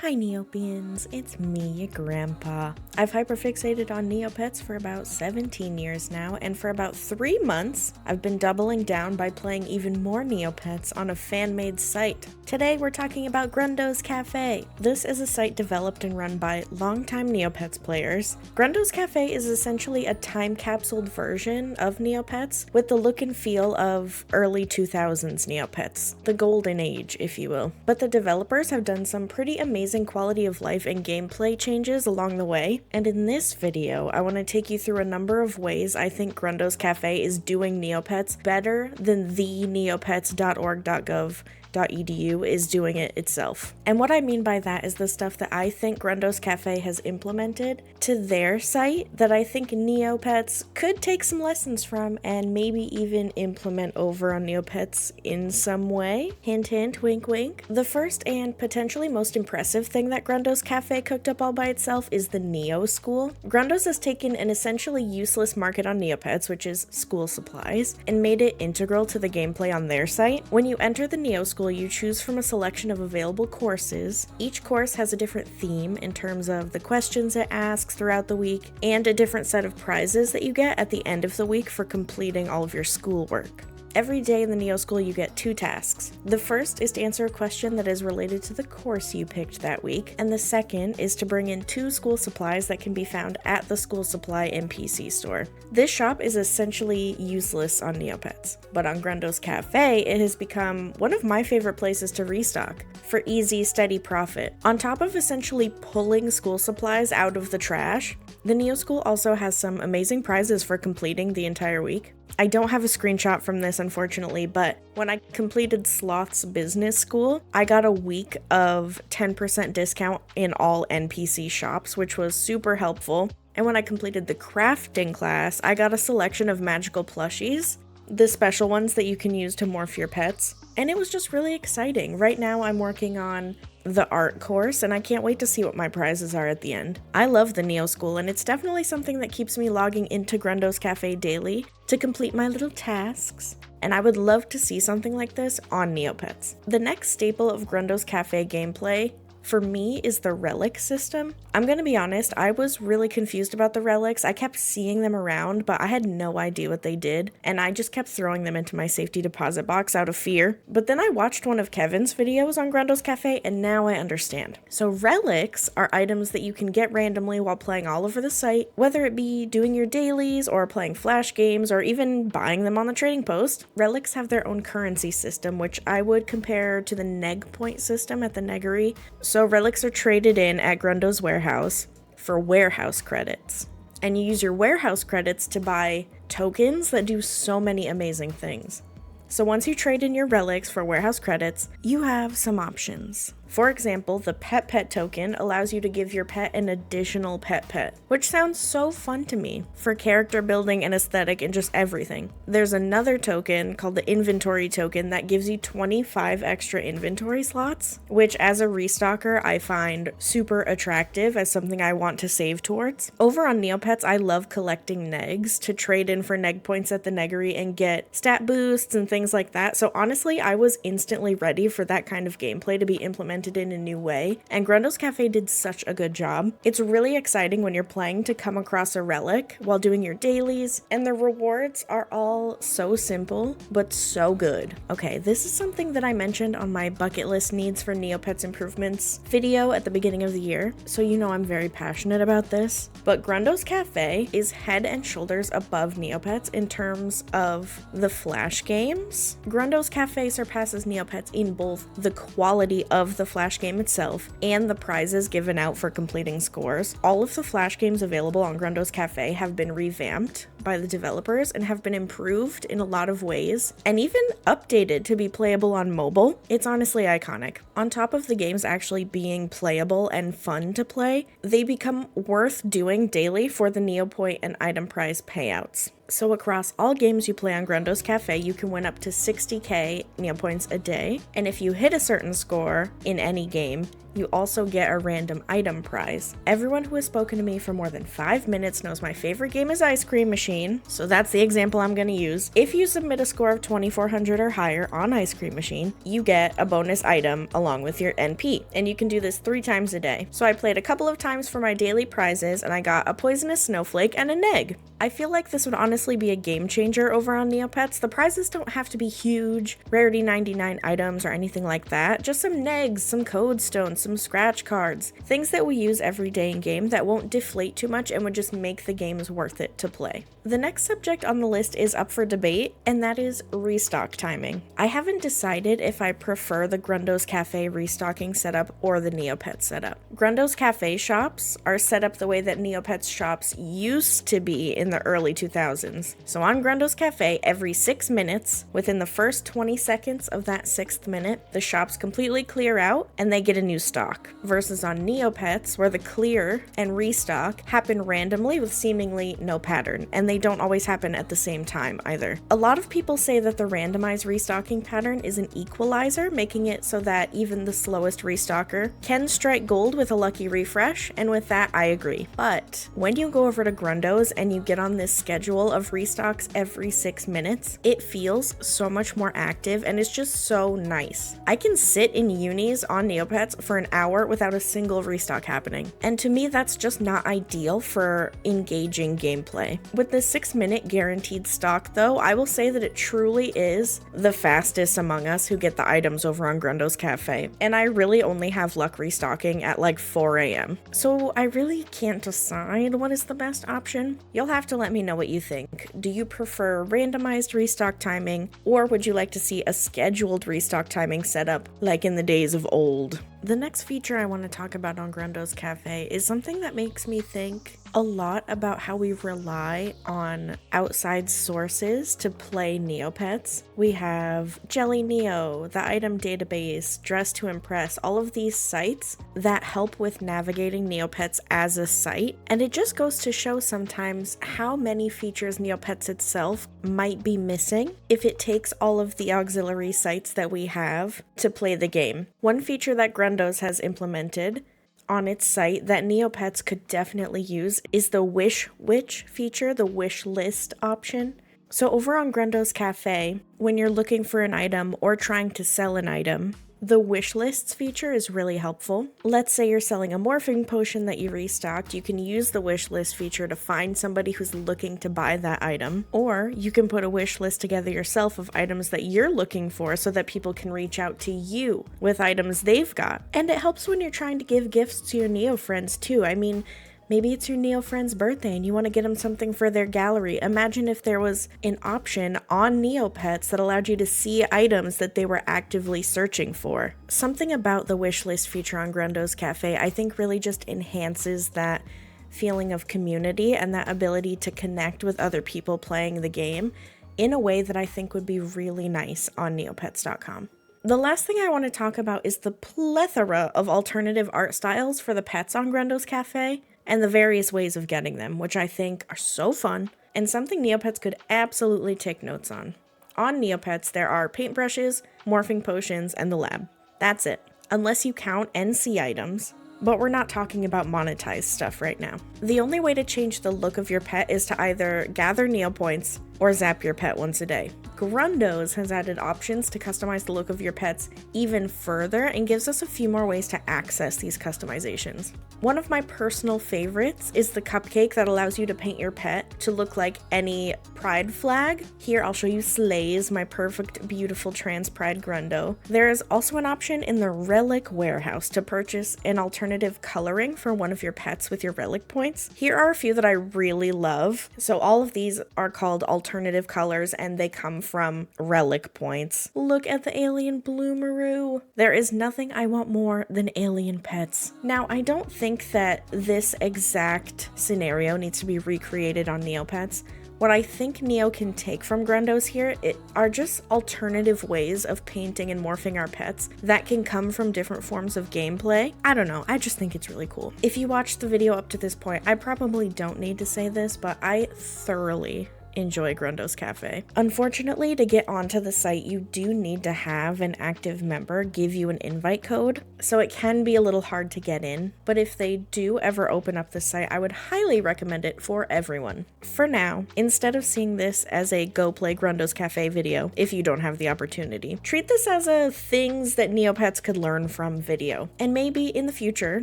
Hi Neopians, it's me, your grandpa. I've hyperfixated on Neopets for about 17 years now, and for about 3 months, I've been doubling down by playing even more Neopets on a fan-made site. Today we're talking about Grundos Cafe. This is a site developed and run by longtime Neopets players. Grundos Cafe is essentially a time-capsuled version of Neopets with the look and feel of early 2000s Neopets, the golden age, if you will. But the developers have done some pretty amazing quality of life and gameplay changes along the way, and in this video I want to take you through a number of ways I think Grundos Cafe is doing Neopets better than the neopets.org.gov.edu is doing it itself. And what I mean by that is the stuff that I think Grundos Cafe has implemented to their site that I think Neopets could take some lessons from and maybe even implement over on Neopets in some way. Hint hint, wink wink. The first and potentially most impressive thing that Grundos Cafe cooked up all by itself is the Neo School. Grundos has taken an essentially useless market on Neopets, which is school supplies, and made it integral to the gameplay on their site. When you enter the Neo School, you choose from a selection of available courses. Each course has a different theme in terms of the questions it asks throughout the week, and a different set of prizes that you get at the end of the week for completing all of your schoolwork. Every day in the Neo School you get 2 tasks. The first is to answer a question that is related to the course you picked that week, and the second is to bring in 2 school supplies that can be found at the school supply NPC store. This shop is essentially useless on Neopets, but on Grundos Cafe it has become one of my favorite places to restock for easy, steady profit. On top of essentially pulling school supplies out of the trash, the Neo School also has some amazing prizes for completing the entire week. I don't have a screenshot from this, unfortunately, but when I completed Sloth's business school, I got a week of 10% discount in all NPC shops, which was super helpful. And when I completed the crafting class, I got a selection of magical plushies, the special ones that you can use to morph your pets. And it was just really exciting. Right now I'm working on the art course, and I can't wait to see what my prizes are at the end. I love the Neo School, and it's definitely something that keeps me logging into Grundos Cafe daily to complete my little tasks, and I would love to see something like this on Neopets. The next staple of Grundos Cafe gameplay for me is the Relic system. I'm gonna be honest, I was really confused about the Relics. I kept seeing them around, but I had no idea what they did, and I just kept throwing them into my safety deposit box out of fear. But then I watched one of Kevin's videos on Grundos Cafe, and now I understand. So Relics are items that you can get randomly while playing all over the site, whether it be doing your dailies, or playing flash games, or even buying them on the trading post. Relics have their own currency system, which I would compare to the neg point system at the Neggery. So relics are traded in at Grundos Warehouse for warehouse credits. And you use your warehouse credits to buy tokens that do so many amazing things. So once you trade in your relics for warehouse credits, you have some options. For example, the pet token allows you to give your pet an additional pet, which sounds so fun to me for character building and aesthetic and just everything. There's another token called the inventory token that gives you 25 extra inventory slots, which as a restocker I find super attractive as something I want to save towards. Over on Neopets, I love collecting negs to trade in for neg points at the Neggery and get stat boosts and things like that. So honestly, I was instantly ready for that kind of gameplay to be implemented in a new way, and Grundos Cafe did such a good job. It's really exciting when you're playing to come across a relic while doing your dailies, and the rewards are all so simple, but so good. Okay, this is something that I mentioned on my bucket list needs for Neopets improvements video at the beginning of the year, so you know I'm very passionate about this. But Grundos Cafe is head and shoulders above Neopets in terms of the flash games. Grundos Cafe surpasses Neopets in both the quality of the flash game itself and the prizes given out for completing scores. All of the flash games available on Grundos Cafe have been revamped by the developers and have been improved in a lot of ways, and even updated to be playable on mobile. It's honestly iconic. On top of the games actually being playable and fun to play, they become worth doing daily for the Neopoint and item prize payouts. So across all games you play on Grundos Cafe, you can win up to 60k Neopoints a day, and if you hit a certain score in any game, you also get a random item prize. Everyone who has spoken to me for more than 5 minutes knows my favorite game is Ice Cream Machine, Machine, so that's the example I'm going to use. If you submit a score of 2400 or higher on Ice Cream Machine, you get a bonus item along with your NP, and you can do this 3 times a day. So I played a couple of times for my daily prizes, and I got a poisonous snowflake and an egg. I feel like this would honestly be a game changer over on Neopets. The prizes don't have to be huge, rarity 99 items or anything like that. Just some negs, some code stones, some scratch cards, things that we use every day in game that won't deflate too much and would just make the games worth it to play. The next subject on the list is up for debate, and that is restock timing. I haven't decided if I prefer the Grundos Cafe restocking setup or the Neopets setup. Grundos Cafe shops are set up the way that Neopets shops used to be in the early 2000s. So on Grundos Cafe, every 6 minutes, within the first 20 seconds of that 6th minute, the shops completely clear out and they get a new stock. Versus on Neopets, where the clear and restock happen randomly with seemingly no pattern, and they don't always happen at the same time either. A lot of people say that the randomized restocking pattern is an equalizer, making it so that even the slowest restocker can strike gold with a lucky refresh, and with that I agree. But when you go over to Grundos and you get on this schedule of restocks every 6 minutes, it feels so much more active and it's just so nice. I can sit in unis on Neopets for an hour without a single restock happening, and to me that's just not ideal for engaging gameplay. With the 6-minute guaranteed stock though, I will say that it truly is the fastest among us who get the items over on Grundos Cafe, and I really only have luck restocking at like 4 a.m. So I really can't decide what is the best option. You'll have to let me know what you think. Do you prefer randomized restock timing, or would you like to see a scheduled restock timing setup like in the days of old? The next feature I want to talk about on Grundos Cafe is something that makes me think a lot about how we rely on outside sources to play Neopets. We have Jelly Neo, the item database, Dress to Impress, all of these sites that help with navigating Neopets as a site, and it just goes to show sometimes how many features Neopets itself might be missing if it takes all of the auxiliary sites that we have to play the game. One feature that Grundos has implemented on its site that Neopets could definitely use is the wish witch feature, the wish list option. So over on Grundos Cafe, when you're looking for an item or trying to sell an item, the wish lists feature is really helpful. Let's say you're selling a morphing potion that you restocked, you can use the wish list feature to find somebody who's looking to buy that item, or you can put a wish list together yourself of items that you're looking for so that people can reach out to you with items they've got. And it helps when you're trying to give gifts to your Neo friends too. I mean, maybe it's your Neo friend's birthday and you want to get them something for their gallery. Imagine if there was an option on Neopets that allowed you to see items that they were actively searching for. Something about the wish list feature on Grundos Cafe I think really just enhances that feeling of community and that ability to connect with other people playing the game in a way that I think would be really nice on neopets.com. The last thing I want to talk about is the plethora of alternative art styles for the pets on Grundos Cafe, and the various ways of getting them, which I think are so fun, and something Neopets could absolutely take notes on. On Neopets, there are paintbrushes, morphing potions, and the lab. That's it, unless you count NC items, but we're not talking about monetized stuff right now. The only way to change the look of your pet is to either gather Neopoints or zap your pet once a day. Grundos has added options to customize the look of your pets even further and gives us a few more ways to access these customizations. One of my personal favorites is the cupcake that allows you to paint your pet to look like any pride flag. Here I'll show you Slays, my perfect, beautiful trans pride Grundo. There is also an option in the Relic warehouse to purchase an alternative coloring for one of your pets with your Relic points. Here are a few that I really love. So all of these are called alternative colors and they come from Relic points. Look at the alien Bloomaroo. There is nothing I want more than alien pets. Now, I don't think that this exact scenario needs to be recreated on Neopets. What I think Neo can take from Grundos here are just alternative ways of painting and morphing our pets that can come from different forms of gameplay. I don't know, I just think it's really cool. If you watched the video up to this point, I probably don't need to say this, but I thoroughly enjoy Grundos Cafe. Unfortunately, to get onto the site, you do need to have an active member give you an invite code, so it can be a little hard to get in, but if they do ever open up the site, I would highly recommend it for everyone. For now, instead of seeing this as a go play Grundos Cafe video, if you don't have the opportunity, treat this as a things that Neopets could learn from video. And maybe in the future,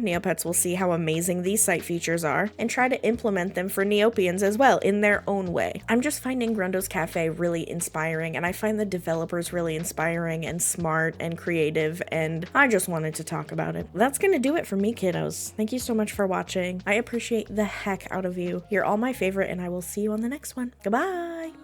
Neopets will see how amazing these site features are and try to implement them for Neopians as well in their own way. I'm just finding Grundos Cafe really inspiring, and I find the developers really inspiring and smart and creative, and I just wanted to talk about it. That's gonna do it for me, kiddos. Thank you so much for watching. I appreciate the heck out of you. You're all my favorite, and I will see you on the next one. Goodbye!